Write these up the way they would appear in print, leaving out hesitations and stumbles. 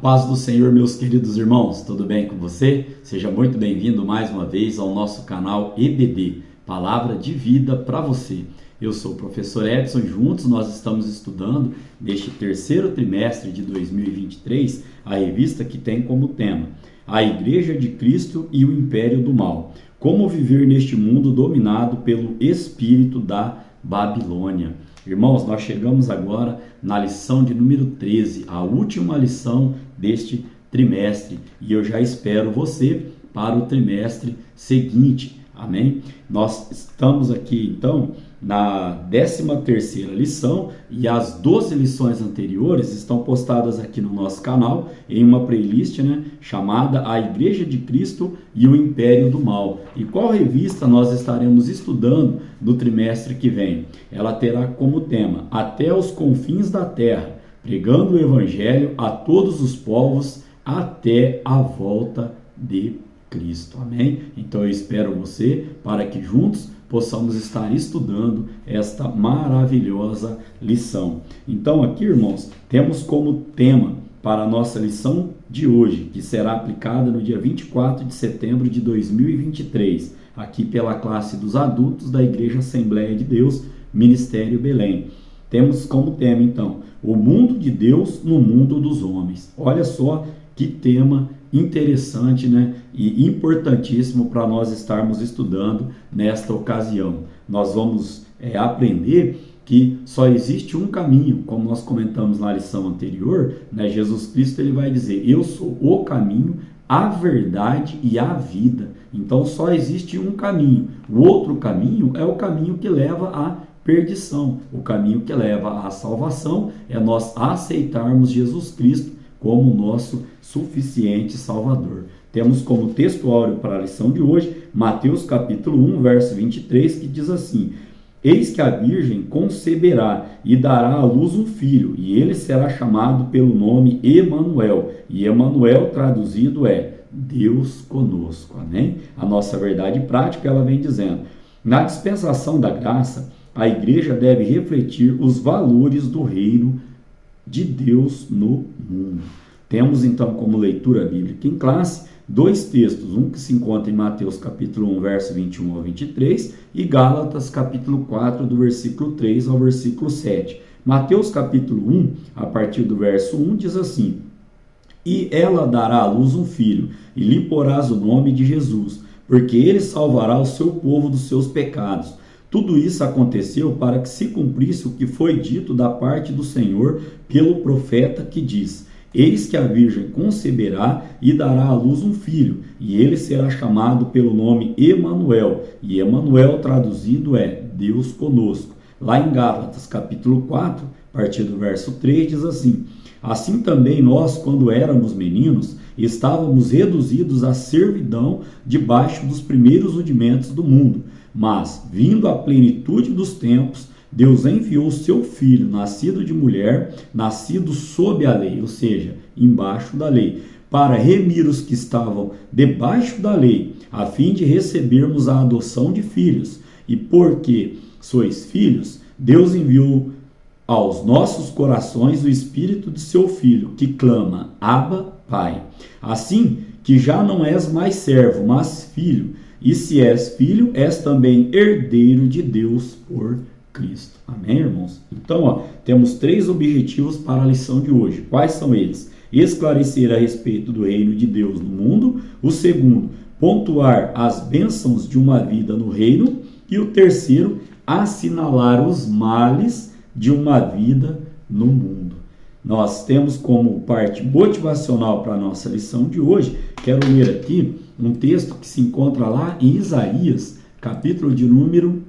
paz do Senhor, meus queridos irmãos, tudo bem com você? Seja muito bem-vindo mais uma vez ao nosso canal EBD, Palavra de Vida para você. Eu sou o professor Edson e juntos nós estamos estudando neste terceiro trimestre de 2023 a revista que tem como tema A Igreja de Cristo e o Império do Mal. Como viver neste mundo dominado pelo espírito da Babilônia. Irmãos, nós chegamos agora na lição de número 13, a última lição deste trimestre, e eu já espero você para o trimestre seguinte, amém? Nós estamos aqui, então, na 13ª lição, e as 12 lições anteriores estão postadas aqui no nosso canal, em uma playlist, chamada A Igreja de Cristo e o Império do Mal. E qual revista nós estaremos estudando no trimestre que vem? Ela terá como tema Até os Confins da Terra, pregando o Evangelho a todos os povos até a volta de Cristo. Amém? Então eu espero você para que juntos possamos estar estudando esta maravilhosa lição. Então aqui, irmãos, temos como tema para a nossa lição de hoje, que será aplicada no dia 24 de setembro de 2023, aqui pela classe dos adultos da Igreja Assembleia de Deus, Ministério Belém. Temos como tema, então, o mundo de Deus no mundo dos homens. Olha só que tema interessante, e importantíssimo para nós estarmos estudando nesta ocasião. Nós vamos aprender que só existe um caminho, como nós comentamos na lição anterior, Jesus Cristo ele vai dizer, eu sou o caminho, a verdade e a vida. Então só existe um caminho. O outro caminho é o caminho que leva à perdição. O caminho que leva à salvação é nós aceitarmos Jesus Cristo como nosso suficiente Salvador. Temos como texto áureo para a lição de hoje, Mateus capítulo 1, verso 23, que diz assim, Eis que a Virgem conceberá e dará à luz um filho, e ele será chamado pelo nome Emanuel. E Emanuel traduzido é Deus conosco. Amém? A nossa verdade prática, ela vem dizendo, na dispensação da graça, a igreja deve refletir os valores do reino de Deus no mundo. Temos então como leitura bíblica em classe dois textos, um que se encontra em Mateus capítulo 1, verso 21 ao 23 e Gálatas capítulo 4, do versículo 3 ao versículo 7. Mateus capítulo 1, a partir do verso 1, diz assim, E ela dará à luz um filho, e lhe porás o nome de Jesus, porque ele salvará o seu povo dos seus pecados. Tudo isso aconteceu para que se cumprisse o que foi dito da parte do Senhor pelo profeta que diz, Eis que a Virgem conceberá e dará à luz um filho, e ele será chamado pelo nome Emanuel, e Emanuel traduzido é Deus conosco. Lá em Gálatas capítulo 4, a partir do verso 3, diz assim, Assim também nós, quando éramos meninos, estávamos reduzidos à servidão debaixo dos primeiros rudimentos do mundo. Mas, vindo a plenitude dos tempos, Deus enviou o seu filho, nascido de mulher, nascido sob a lei, ou seja, embaixo da lei, para remir os que estavam debaixo da lei, a fim de recebermos a adoção de filhos. E porque sois filhos, Deus enviou aos nossos corações o Espírito de seu Filho, que clama, Abba, Pai. Assim que já não és mais servo, mas filho, e se és filho, és também herdeiro de Deus por Cristo. Amém, irmãos? Então, temos 3 objetivos para a lição de hoje. Quais são eles? Esclarecer a respeito do reino de Deus no mundo. O segundo, pontuar as bênçãos de uma vida no reino. E o terceiro, assinalar os males de uma vida no mundo. Nós temos como parte motivacional para a nossa lição de hoje, quero ler aqui um texto que se encontra lá em Isaías, capítulo de número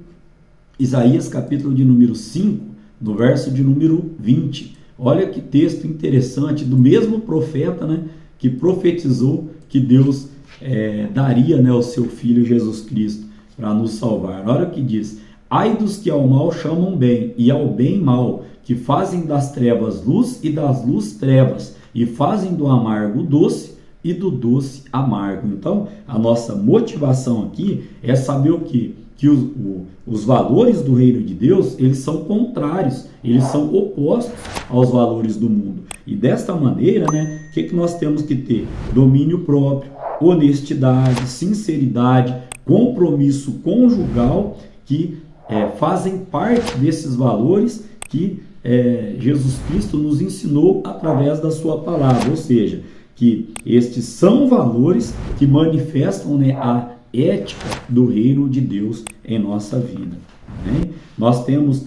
5, no verso de número 20. Olha que texto interessante, do mesmo profeta, que profetizou que Deus daria ao seu Filho Jesus Cristo para nos salvar. Olha o que diz, Ai dos que ao mal chamam bem, e ao bem mal, que fazem das trevas luz e das luz trevas, e fazem do amargo doce e do doce amargo. Então, a nossa motivação aqui é saber o quê? Que que os valores do reino de Deus, eles são contrários, eles são opostos aos valores do mundo. E desta maneira, né, o que nós temos que ter? Domínio próprio, honestidade, sinceridade, compromisso conjugal, que fazem parte desses valores que Jesus Cristo nos ensinou através da sua palavra, ou seja, que estes são valores que manifestam, né, a ética do reino de Deus em nossa vida. Né? Nós temos,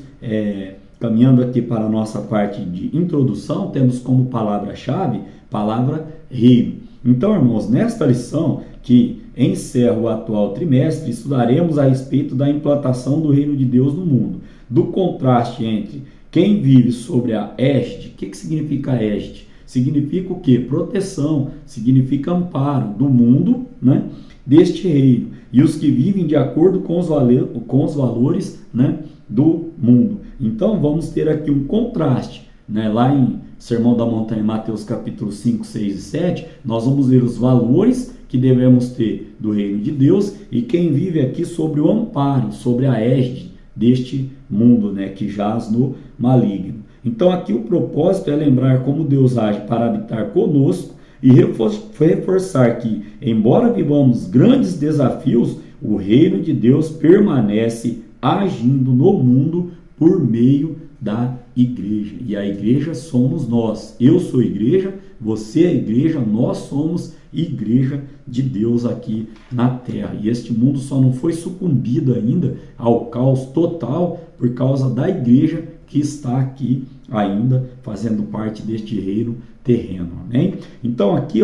caminhando aqui para a nossa parte de introdução, temos como palavra-chave, palavra reino. Então, irmãos, nesta lição que encerra o atual trimestre, estudaremos a respeito da implantação do reino de Deus no mundo, do contraste entre quem vive sobre a égide. O que significa a égide? Significa o quê? Proteção, significa amparo do mundo, né, deste reino, e os que vivem de acordo com os valores, né, do mundo. Então vamos ter aqui um contraste, né, lá em Sermão da Montanha, Mateus capítulo 5, 6 e 7, nós vamos ver os valores que devemos ter do reino de Deus e quem vive aqui sobre o amparo, sobre a égide deste mundo, né, que jaz no maligno. Então aqui o propósito é lembrar como Deus age para habitar conosco e reforçar que, embora vivamos grandes desafios, o reino de Deus permanece agindo no mundo por meio da igreja. E a igreja somos nós. Eu sou igreja, você é igreja, nós somos igreja de Deus aqui na terra. E este mundo só não foi sucumbido ainda ao caos total por causa da igreja que está aqui ainda fazendo parte deste reino terreno. Amém? Então aqui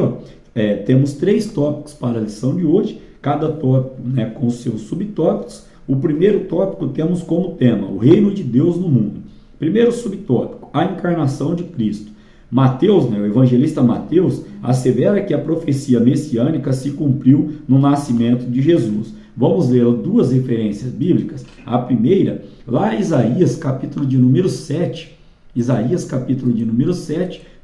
temos 3 tópicos para a lição de hoje, cada tópico, né, com seus subtópicos. O primeiro tópico temos como tema o reino de Deus no mundo. Primeiro subtópico, a encarnação de Cristo. Mateus, né, o evangelista Mateus, assevera que a profecia messiânica se cumpriu no nascimento de Jesus. Vamos ler 2 referências bíblicas. A primeira, lá em Isaías, capítulo de número 7,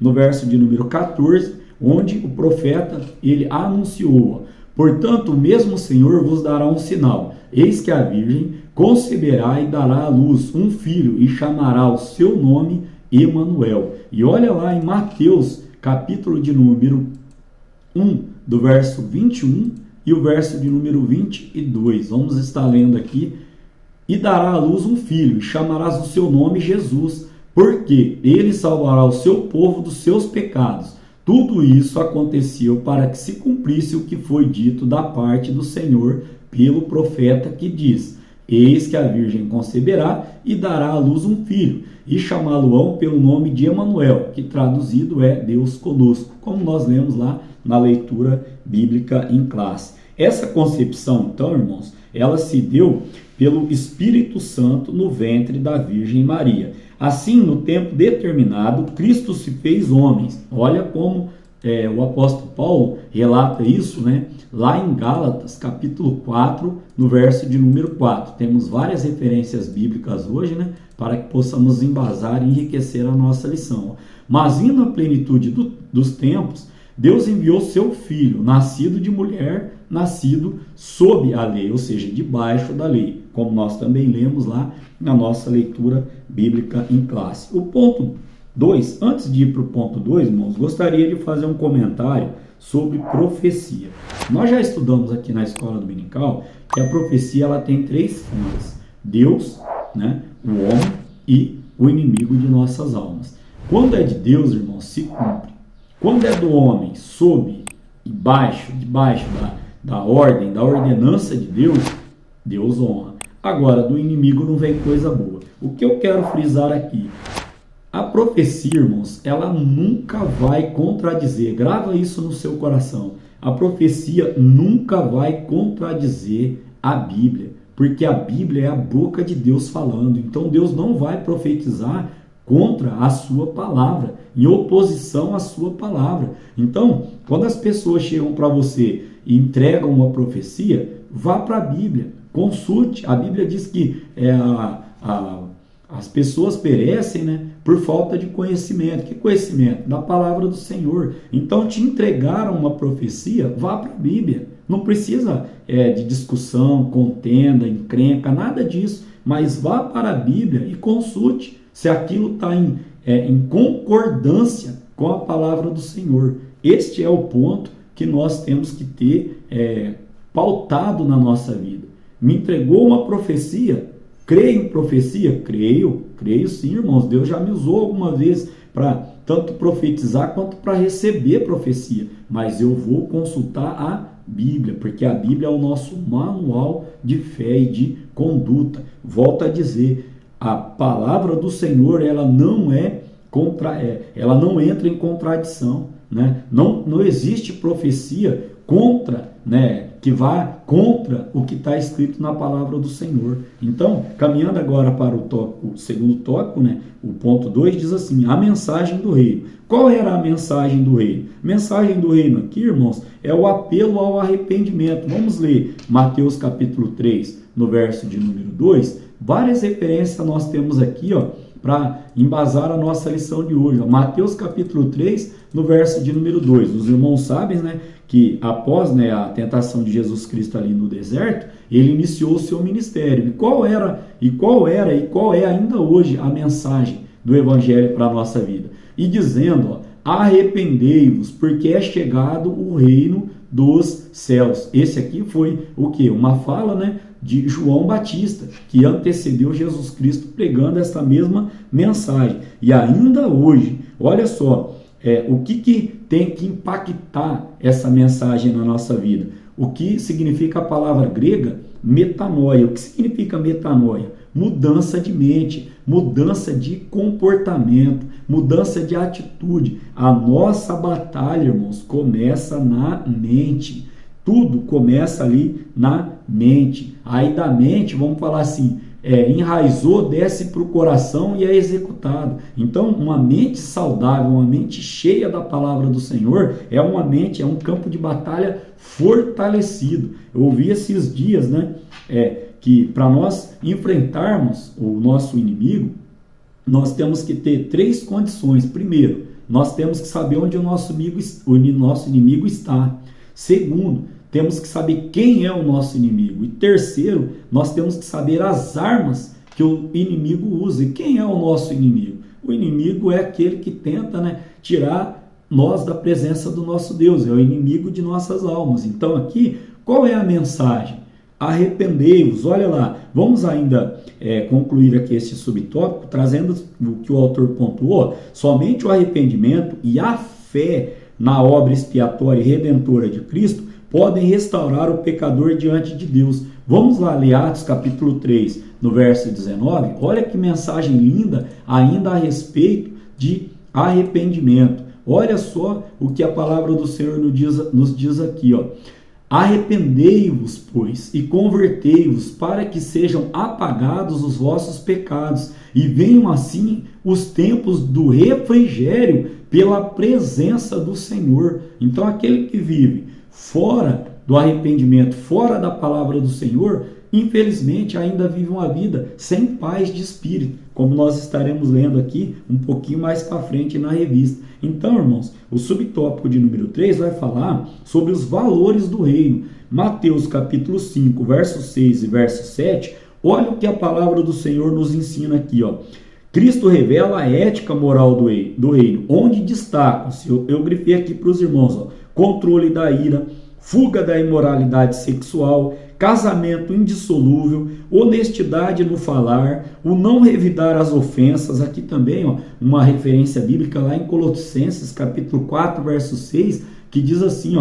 no verso de número 14, onde o profeta, ele anunciou: portanto, o mesmo Senhor vos dará um sinal, eis que a Virgem conceberá e dará à luz um filho, e chamará o seu nome Emanuel. E olha lá em Mateus, capítulo de número 1, do verso 21 e o verso de número 22. Vamos estar lendo aqui. E dará à luz um filho, e chamarás o seu nome Jesus, porque ele salvará o seu povo dos seus pecados. Tudo isso aconteceu para que se cumprisse o que foi dito da parte do Senhor pelo profeta, que diz: eis que a Virgem conceberá e dará à luz um filho, e chamá-lo-ão pelo nome de Emanuel, que traduzido é Deus conosco, como nós lemos lá na leitura bíblica em classe. Essa concepção, então, irmãos, ela se deu pelo Espírito Santo no ventre da Virgem Maria. Assim, no tempo determinado, Cristo se fez homem. Olha como o apóstolo Paulo relata isso, né, lá em Gálatas, capítulo 4, no verso de número 4. Temos várias referências bíblicas hoje, né, para que possamos embasar e enriquecer a nossa lição. Mas, indo à plenitude dos tempos, Deus enviou seu Filho, nascido de mulher, nascido sob a lei, ou seja, debaixo da lei, como nós também lemos lá na nossa leitura bíblica em classe. O ponto 2, antes de ir para o ponto 2, irmãos, gostaria de fazer um comentário sobre profecia. Nós já estudamos aqui na escola dominical que a profecia ela tem 3 fontes: Deus, né, o homem e o inimigo de nossas almas. Quando é de Deus, irmãos, se cumpre. Quando é do homem, debaixo da ordem, da ordenança de Deus, Deus honra. Agora, do inimigo não vem coisa boa. O que eu quero frisar aqui? A profecia, irmãos, ela nunca vai contradizer. Grava isso no seu coração. A profecia nunca vai contradizer a Bíblia, porque a Bíblia é a boca de Deus falando. Então, Deus não vai profetizar contra a sua palavra, em oposição à sua palavra. Então, quando as pessoas chegam para você e entregam uma profecia, vá para a Bíblia, consulte. A Bíblia diz que as pessoas perecem, né, por falta de conhecimento. Que conhecimento? Da palavra do Senhor. Então, te entregaram uma profecia, vá para a Bíblia, Não precisa de discussão, contenda, encrenca, nada disso. Mas vá para a Bíblia e consulte se aquilo está em concordância com a palavra do Senhor. Este é o ponto que nós temos que ter pautado na nossa vida. Me entregou uma profecia? Creio em profecia? Creio sim, irmãos. Deus já me usou alguma vez para tanto profetizar quanto para receber profecia. Mas eu vou consultar a Bíblia, porque a Bíblia é o nosso manual de fé e de conduta. Volto a dizer, a palavra do Senhor, ela não entra em contradição, né? Não existe profecia contra, né, que vá contra o que está escrito na palavra do Senhor. Então, caminhando agora para o segundo tópico, né, o ponto 2 diz assim: a mensagem do reino. Qual era a mensagem do reino? Mensagem do reino aqui, irmãos, é o apelo ao arrependimento. Vamos ler Mateus capítulo 3, no verso de número 2. Várias referências nós temos aqui, para embasar a nossa lição de hoje. Mateus capítulo 3, no verso de número 2. Os irmãos sabem, né, que após, né, a tentação de Jesus Cristo ali no deserto, ele iniciou o seu ministério. E qual é ainda hoje a mensagem do Evangelho para a nossa vida? E dizendo, arrependei-vos, porque é chegado o reino dos céus. Esse aqui foi o quê? Uma fala, né, de João Batista, que antecedeu Jesus Cristo pregando essa mesma mensagem. E ainda hoje, olha só, o que tem que impactar essa mensagem na nossa vida? O que significa a palavra grega metanoia? O que significa metanoia? Mudança de mente, mudança de comportamento, mudança de atitude. A nossa batalha, irmãos, começa na mente. Tudo começa ali na mente. Aí da mente, vamos falar assim, enraizou, desce para o coração e é executado. Então, uma mente saudável, uma mente cheia da palavra do Senhor, é um campo de batalha fortalecido. Eu ouvi esses dias, né, que para nós enfrentarmos o nosso inimigo, nós temos que ter 3 condições. Primeiro, nós temos que saber onde o nosso inimigo está. Segundo, temos que saber quem é o nosso inimigo. E terceiro, nós temos que saber as armas que o inimigo usa. E quem é o nosso inimigo? O inimigo é aquele que tenta, né, tirar nós da presença do nosso Deus. É o inimigo de nossas almas. Então aqui, qual é a mensagem? Arrependei-vos. Olha lá, vamos ainda concluir aqui este subtópico, trazendo o que o autor pontuou. Somente o arrependimento e a fé na obra expiatória e redentora de Cristo podem restaurar o pecador diante de Deus. Vamos lá ler Atos capítulo 3, no verso 19. Olha que mensagem linda ainda a respeito de arrependimento. Olha só o que a palavra do Senhor nos diz aqui, Arrependei-vos, pois, e convertei-vos, para que sejam apagados os vossos pecados, e venham assim os tempos do refrigério pela presença do Senhor. Então, aquele que vive fora do arrependimento, fora da palavra do Senhor, infelizmente ainda vive uma vida sem paz de espírito, como nós estaremos lendo aqui um pouquinho mais para frente na revista. Então, irmãos, o subtópico de número 3 vai falar sobre os valores do reino. Mateus capítulo 5, verso 6 e verso 7, olha o que a palavra do Senhor nos ensina aqui, Cristo revela a ética moral do reino, onde destacam-se, eu grifei aqui para os irmãos, controle da ira, fuga da imoralidade sexual, casamento indissolúvel, honestidade no falar, o não revidar as ofensas. Aqui também uma referência bíblica lá em Colossenses capítulo 4, verso 6, que diz assim,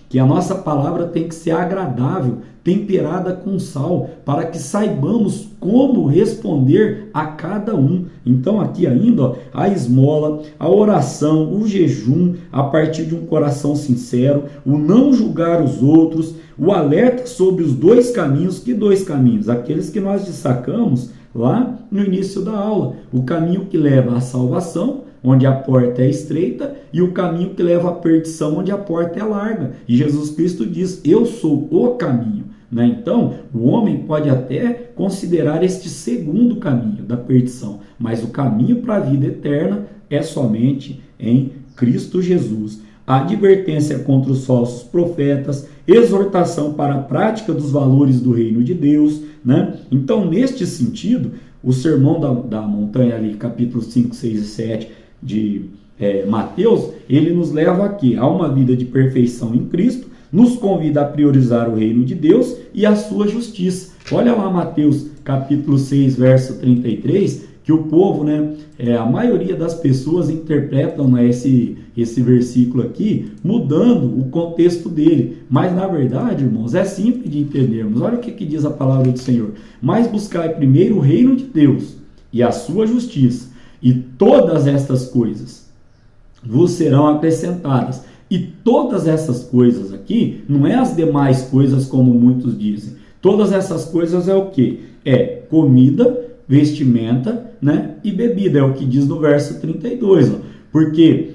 que a nossa palavra tem que ser agradável, temperada com sal, para que saibamos como responder a cada um. Então aqui ainda, a esmola, a oração, o jejum, a partir de um coração sincero, o não julgar os outros, o alerta sobre os 2 caminhos. Que 2 caminhos? Aqueles que nós destacamos lá no início da aula. O caminho que leva à salvação, onde a porta é estreita, e o caminho que leva à perdição, onde a porta é larga. E Jesus Cristo diz, eu sou o caminho. Então, o homem pode até considerar este segundo caminho da perdição, mas o caminho para a vida eterna é somente em Cristo Jesus. advertência contra os falsos profetas, exortação para a prática dos valores do reino de Deus, né? Então, neste sentido, o Sermão da Montanha, ali, capítulos 5, 6 e 7 de Mateus, ele nos leva aqui a uma vida de perfeição em Cristo, nos convida a priorizar o reino de Deus e a sua justiça. Olha lá Mateus capítulo 6, verso 33, que o povo, a maioria das pessoas interpretam esse versículo aqui, mudando o contexto dele. Mas, na verdade, irmãos, é simples de entendermos. Olha o que diz a palavra do Senhor. Mas buscai primeiro o reino de Deus e a sua justiça, e todas estas coisas vos serão acrescentadas. E todas essas coisas aqui, não é as demais coisas como muitos dizem. Todas essas coisas é o quê? É comida, vestimenta, e bebida. É o que diz no verso 32. Porque,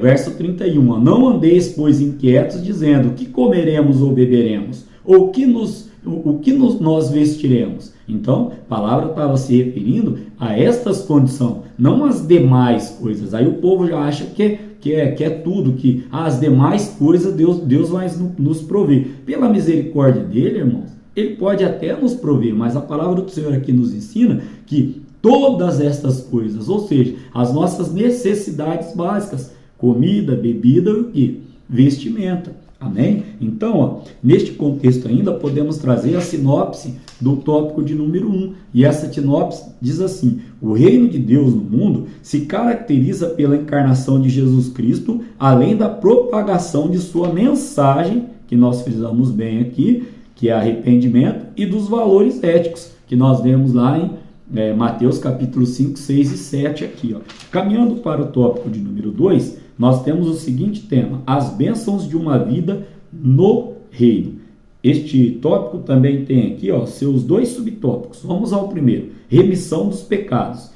verso 31, não andeis, pois, inquietos, dizendo, que comeremos ou beberemos? Ou o que nós vestiremos? Então, a palavra estava se referindo a estas condições, não às demais coisas. Aí o povo já acha que é tudo, que as demais coisas Deus vai nos prover. Pela misericórdia dele, irmãos, ele pode até nos prover, mas a palavra do Senhor aqui nos ensina que todas estas coisas, ou seja, as nossas necessidades básicas, comida, bebida e vestimenta. Amém? Então, neste contexto ainda podemos trazer a sinopse do tópico de número 1. E essa sinopse diz assim: o reino de Deus no mundo se caracteriza pela encarnação de Jesus Cristo, além da propagação de sua mensagem, que nós fizemos bem aqui, que é arrependimento, e dos valores éticos, que nós vemos lá em Mateus capítulo 5, 6 e 7 aqui. Caminhando para o tópico de número 2, nós temos o seguinte tema: as bênçãos de uma vida no reino. Este tópico também tem aqui seus dois subtópicos. Vamos ao primeiro: remissão dos pecados.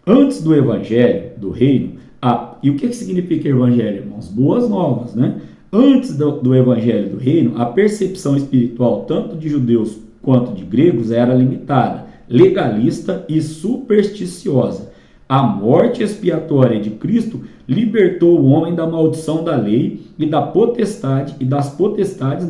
Antes do evangelho do reino, e o que significa evangelho, irmãos? Boas novas, né? Antes do evangelho do reino, a percepção espiritual tanto de judeus quanto de gregos era limitada, legalista e supersticiosa. A morte expiatória de Cristo libertou o homem da maldição da lei e das potestades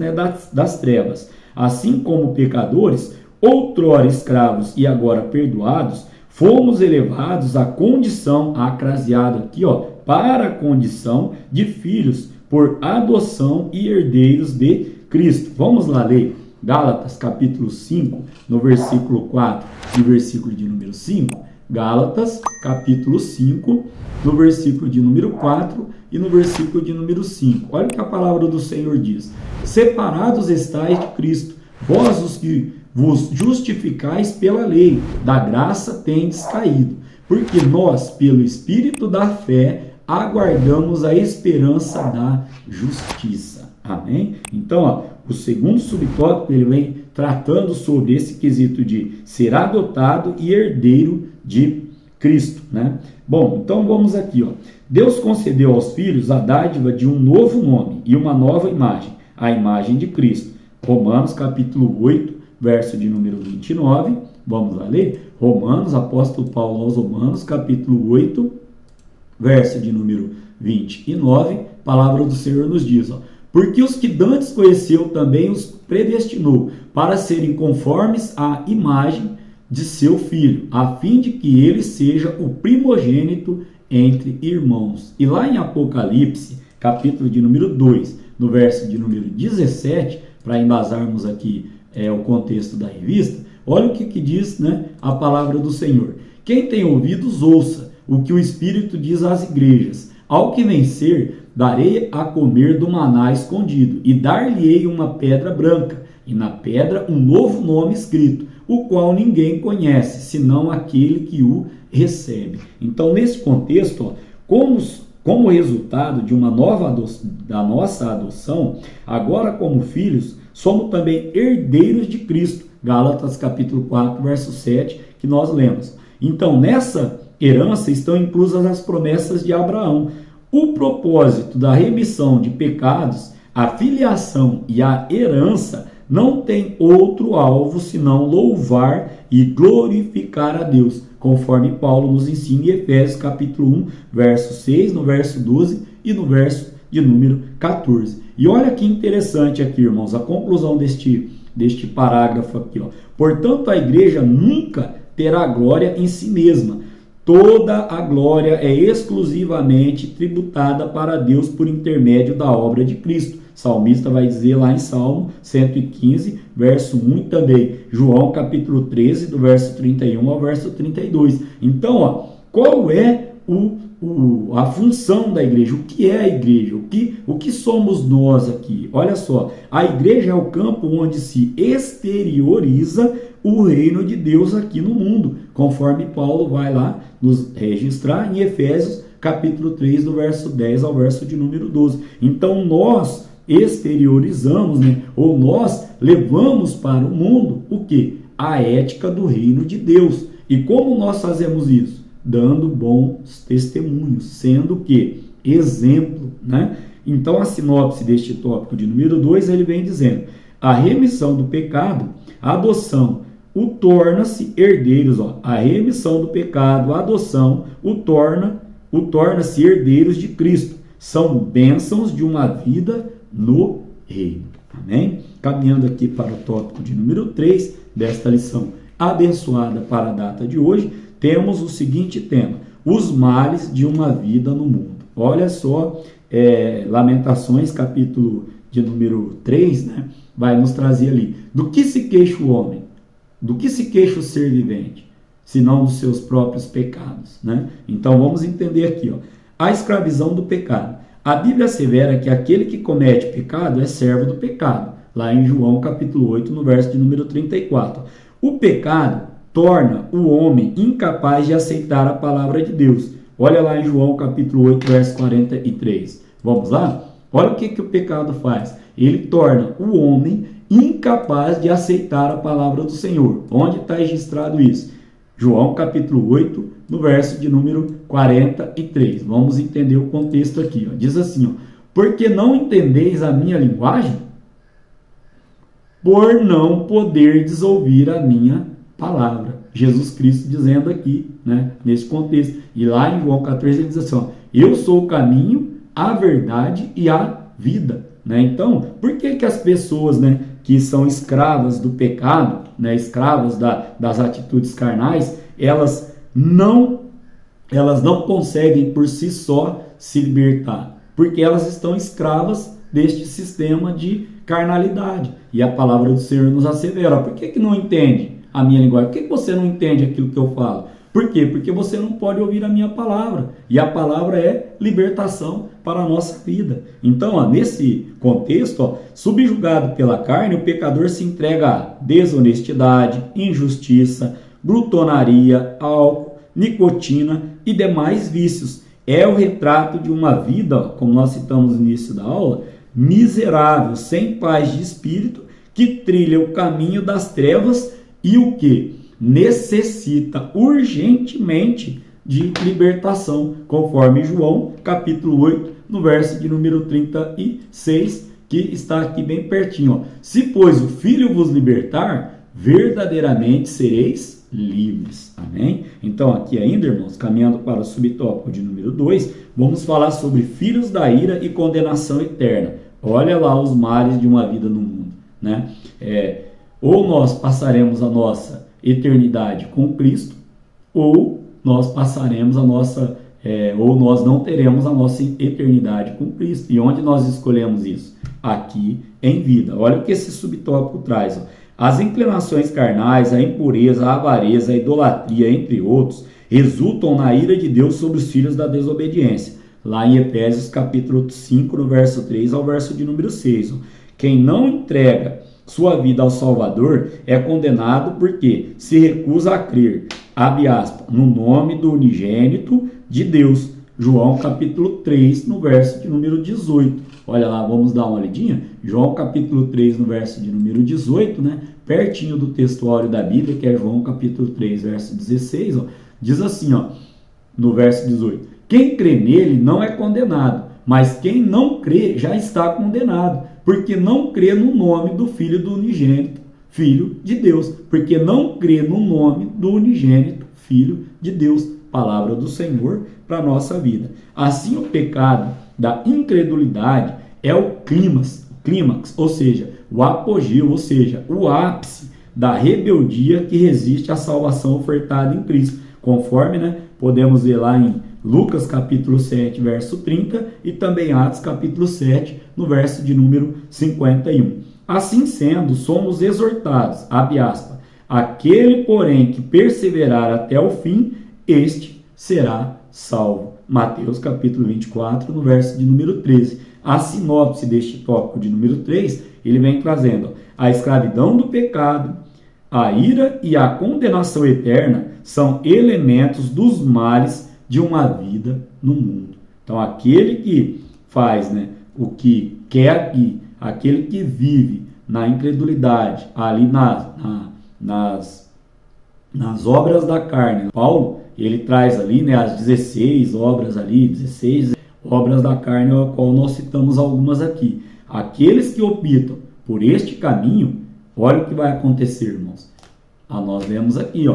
das trevas. Assim como pecadores, outrora escravos e agora perdoados, fomos elevados à condição, acraseado aqui, para a condição de filhos, por adoção e herdeiros de Cristo. Vamos lá ler Gálatas capítulo 5, no versículo 4 e versículo de número 5. Gálatas capítulo 5, no versículo de número 4 e no versículo de número 5. Olha o que a palavra do Senhor diz: separados estáis de Cristo, vós os que vos justificais pela lei, da graça tendes caído, porque nós, pelo Espírito da fé, aguardamos a esperança da justiça. Amém? Então, o segundo subtópico, ele vem tratando sobre esse quesito de ser adotado e herdeiro de Cristo, né? Bom, então vamos aqui, Deus concedeu aos filhos a dádiva de um novo nome e uma nova imagem, a imagem de Cristo. Romanos capítulo 8, verso de número 29. Vamos lá ler? Romanos, apóstolo Paulo aos Romanos, capítulo 8, verso de número 29, palavra do Senhor nos diz, porque os que dantes conheceu também os predestinou para serem conformes à imagem de seu Filho, a fim de que ele seja o primogênito entre irmãos. E lá em Apocalipse, capítulo de número 2, no verso de número 17, para embasarmos aqui o contexto da revista, olha o que diz, a palavra do Senhor. Quem tem ouvidos, ouça o que o Espírito diz às igrejas. Ao que vencer, darei a comer do maná escondido, e dar-lhe-ei uma pedra branca, e na pedra um novo nome escrito, o qual ninguém conhece, senão aquele que o recebe. Então, nesse contexto, como resultado de da nossa adoção, agora como filhos, somos também herdeiros de Cristo. Gálatas capítulo 4, verso 7, que nós lemos. Então, nessa herança estão inclusas as promessas de Abraão. O propósito da remissão de pecados, a filiação e a herança não tem outro alvo senão louvar e glorificar a Deus, conforme Paulo nos ensina em Efésios capítulo 1, verso 6, no verso 12 e no verso de número 14. E olha que interessante aqui, irmãos, a conclusão deste parágrafo aqui, ó. Portanto, a igreja nunca terá glória em si mesma. Toda a glória é exclusivamente tributada para Deus por intermédio da obra de Cristo. O salmista vai dizer lá em Salmo 115, verso 1 e também João capítulo 13, do verso 31 ao verso 32. Então, ó, qual é a função da igreja? O que é a igreja? O que somos nós aqui? Olha só, a igreja é o campo onde se exterioriza o reino de Deus aqui no mundo, conforme Paulo vai lá nos registrar em Efésios capítulo 3, do verso 10 ao verso de número 12. Então nós exteriorizamos, né, ou nós levamos para o mundo o que? A ética do reino de Deus. E como nós fazemos isso? Dando bons testemunhos, sendo o que? Exemplo, né? Então a sinopse deste tópico de número 2, ele vem dizendo: a remissão do pecado, a adoção, o torna-se herdeiros, ó. A remissão do pecado, a adoção, o torna-se herdeiros de Cristo. São bênçãos de uma vida no reino. Amém? Caminhando aqui para o tópico de número 3 desta lição abençoada para a data de hoje, temos o seguinte tema: os males de uma vida no mundo. Olha só, Lamentações, capítulo de número 3, né, vai nos trazer ali: do que se queixa o homem? Do que se queixa o ser vivente? Senão dos seus próprios pecados, né? Então vamos entender aqui, ó, a escravidão do pecado. A Bíblia assevera que aquele que comete pecado é servo do pecado, lá em João capítulo 8, no verso de número 34. O pecado torna o homem incapaz de aceitar a palavra de Deus. Olha lá em João capítulo 8, verso 43. Vamos lá? Olha o que o pecado faz. Ele torna o homem incapaz de aceitar a palavra do Senhor. Onde está registrado isso? João capítulo 8, no verso de número 43. Vamos entender o contexto aqui, ó. Diz assim, ó: porque não entendeis a minha linguagem? Por não poderdes ouvir a minha palavra. Jesus Cristo dizendo aqui, né, nesse contexto. E lá em João 14 ele diz assim, ó: eu sou o caminho, a verdade e a vida. Né? Então, por que as pessoas, né, que são escravas do pecado, né, escravas das atitudes carnais, elas não conseguem por si só se libertar? Porque elas estão escravas deste sistema de carnalidade. E a palavra do Senhor nos assevera. Por que não entende a minha linguagem? Por que você não entende aquilo que eu falo? Por quê? Porque você não pode ouvir a minha palavra. E a palavra é libertação para a nossa vida. Então, ó, nesse contexto, ó, subjugado pela carne, o pecador se entrega a desonestidade, injustiça, glutonaria, álcool, nicotina e demais vícios. É o retrato de uma vida, como nós citamos no início da aula, miserável, sem paz de espírito, que trilha o caminho das trevas e o que? Necessita urgentemente de libertação, conforme João capítulo 8, no verso de número 36, que está aqui bem pertinho. Ó. Se, pois, o Filho vos libertar, verdadeiramente sereis livres. Amém? Então, aqui ainda, irmãos, caminhando para o subtópico de número 2, vamos falar sobre filhos da ira e condenação eterna. Olha lá os males de uma vida no mundo, né? Ou nós passaremos a nossa eternidade com Cristo, ou nós passaremos ou nós não teremos a nossa eternidade com Cristo. E onde nós escolhemos isso? Aqui em vida. Olha o que esse subtópico traz. Ó. As inclinações carnais, a impureza, a avareza, a idolatria, entre outros, resultam na ira de Deus sobre os filhos da desobediência. Lá em Efésios capítulo 5, no verso 3 ao verso de número 6. Ó. Quem não entrega sua vida ao Salvador é condenado porque se recusa a crer, abre aspas, no nome do unigênito de Deus. João capítulo 3, no verso de número 18. Olha lá, vamos dar uma olhadinha. João capítulo 3, no verso de número 18, né? Pertinho do textuário da Bíblia, que é João capítulo 3, verso 16, ó, diz assim, ó, no verso 18: quem crê nele não é condenado, mas quem não crê já está condenado, porque não crê no nome do Filho do unigênito, Filho de Deus. Porque não crê no nome do unigênito, Filho de Deus. Palavra do Senhor para a nossa vida. Assim o pecado da incredulidade é o clímax, ou seja, o apogeu, ou seja, o ápice da rebeldia que resiste à salvação ofertada em Cristo, conforme, né, podemos ver lá em Lucas capítulo 7, verso 30 e também Atos capítulo 7, no verso de número 51. Assim sendo, somos exortados, abre aspas, aquele, porém, que perseverar até o fim, este será salvo. Mateus capítulo 24, no verso de número 13. A sinopse deste tópico de número 3, ele vem trazendo a escravidão do pecado, a ira e a condenação eterna são elementos dos males de uma vida no mundo. Então, aquele que faz, né, o que quer e aquele que vive na incredulidade, ali nas obras da carne. Paulo, ele traz ali, né, as 16 obras da carne, a qual nós citamos algumas aqui. Aqueles que optam por este caminho, olha o que vai acontecer, irmãos. Nós vemos aqui,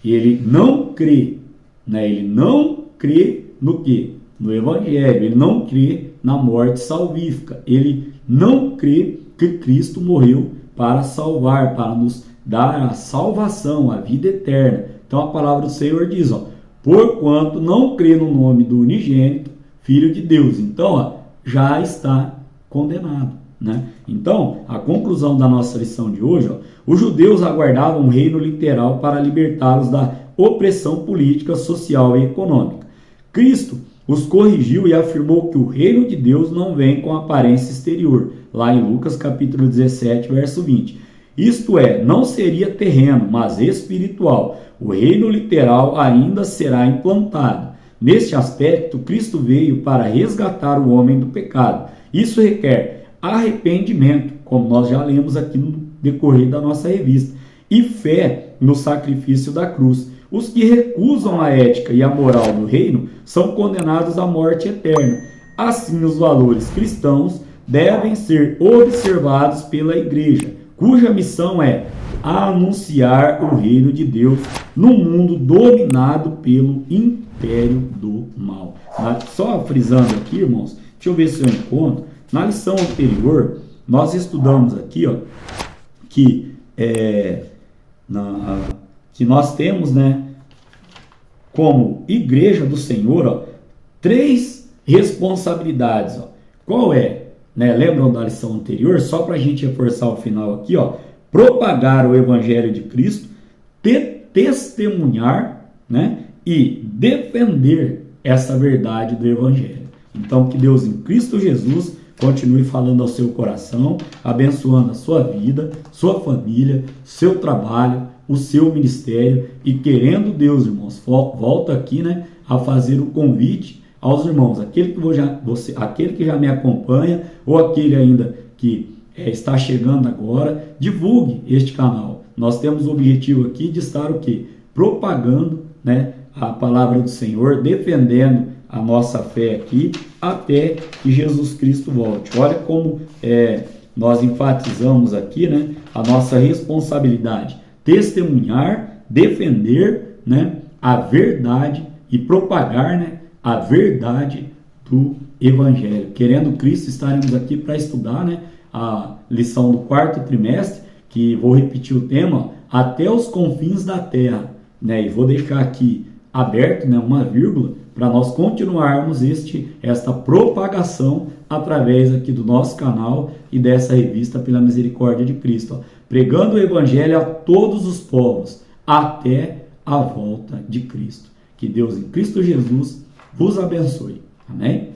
ele não crê, né? Ele não crê no quê? No Evangelho. Ele não crê na morte salvífica. Ele não crê que Cristo morreu para salvar, para nos dar a salvação, a vida eterna. Então a palavra do Senhor diz, porquanto não crê no nome do unigênito, Filho de Deus. Então, já está condenado, né? Então, a conclusão da nossa lição de hoje, os judeus aguardavam um reino literal para libertá-los da opressão política, social e econômica. Cristo os corrigiu e afirmou que o reino de Deus não vem com aparência exterior, lá em Lucas capítulo 17, verso 20. Isto é, não seria terreno, mas espiritual. O reino literal ainda será implantado. Neste aspecto, Cristo veio para resgatar o homem do pecado. Isso requer arrependimento, como nós já lemos aqui no decorrer da nossa revista, e fé no sacrifício da cruz. Os que recusam a ética e a moral do reino são condenados à morte eterna. Assim, os valores cristãos devem ser observados pela igreja, cuja missão é anunciar o reino de Deus no mundo dominado pelo império do mal. Só frisando aqui, irmãos, deixa eu ver se eu encontro. Na lição anterior, nós estudamos aqui, que nós temos, né, como igreja do Senhor, 3 responsabilidades. Qual é? Né? Lembram da lição anterior? Só para a gente reforçar o final aqui, propagar o Evangelho de Cristo, testemunhar, né, e defender essa verdade do Evangelho. Então, que Deus em Cristo Jesus continue falando ao seu coração, abençoando a sua vida, sua família, seu trabalho, o seu ministério, e querendo Deus, irmãos, volta aqui, né, a fazer o convite aos irmãos, aquele que já me acompanha ou aquele ainda que está chegando agora, divulgue este canal. Nós temos o objetivo aqui de estar o quê? Propagando, né, a palavra do Senhor, defendendo a nossa fé aqui, até que Jesus Cristo volte. Olha como nós enfatizamos aqui, né, a nossa responsabilidade. Testemunhar, defender, né, a verdade e propagar, né, a verdade do Evangelho. Querendo Cristo, estaremos aqui para estudar, né, a lição do 4º trimestre, que vou repetir o tema, até os confins da terra, né, e vou deixar aqui aberto, né, uma vírgula, para nós continuarmos esta propagação através aqui do nosso canal e dessa revista Pela Misericórdia de Cristo, pregando o Evangelho a todos os povos, até a volta de Cristo. Que Deus em Cristo Jesus vos abençoe. Amém?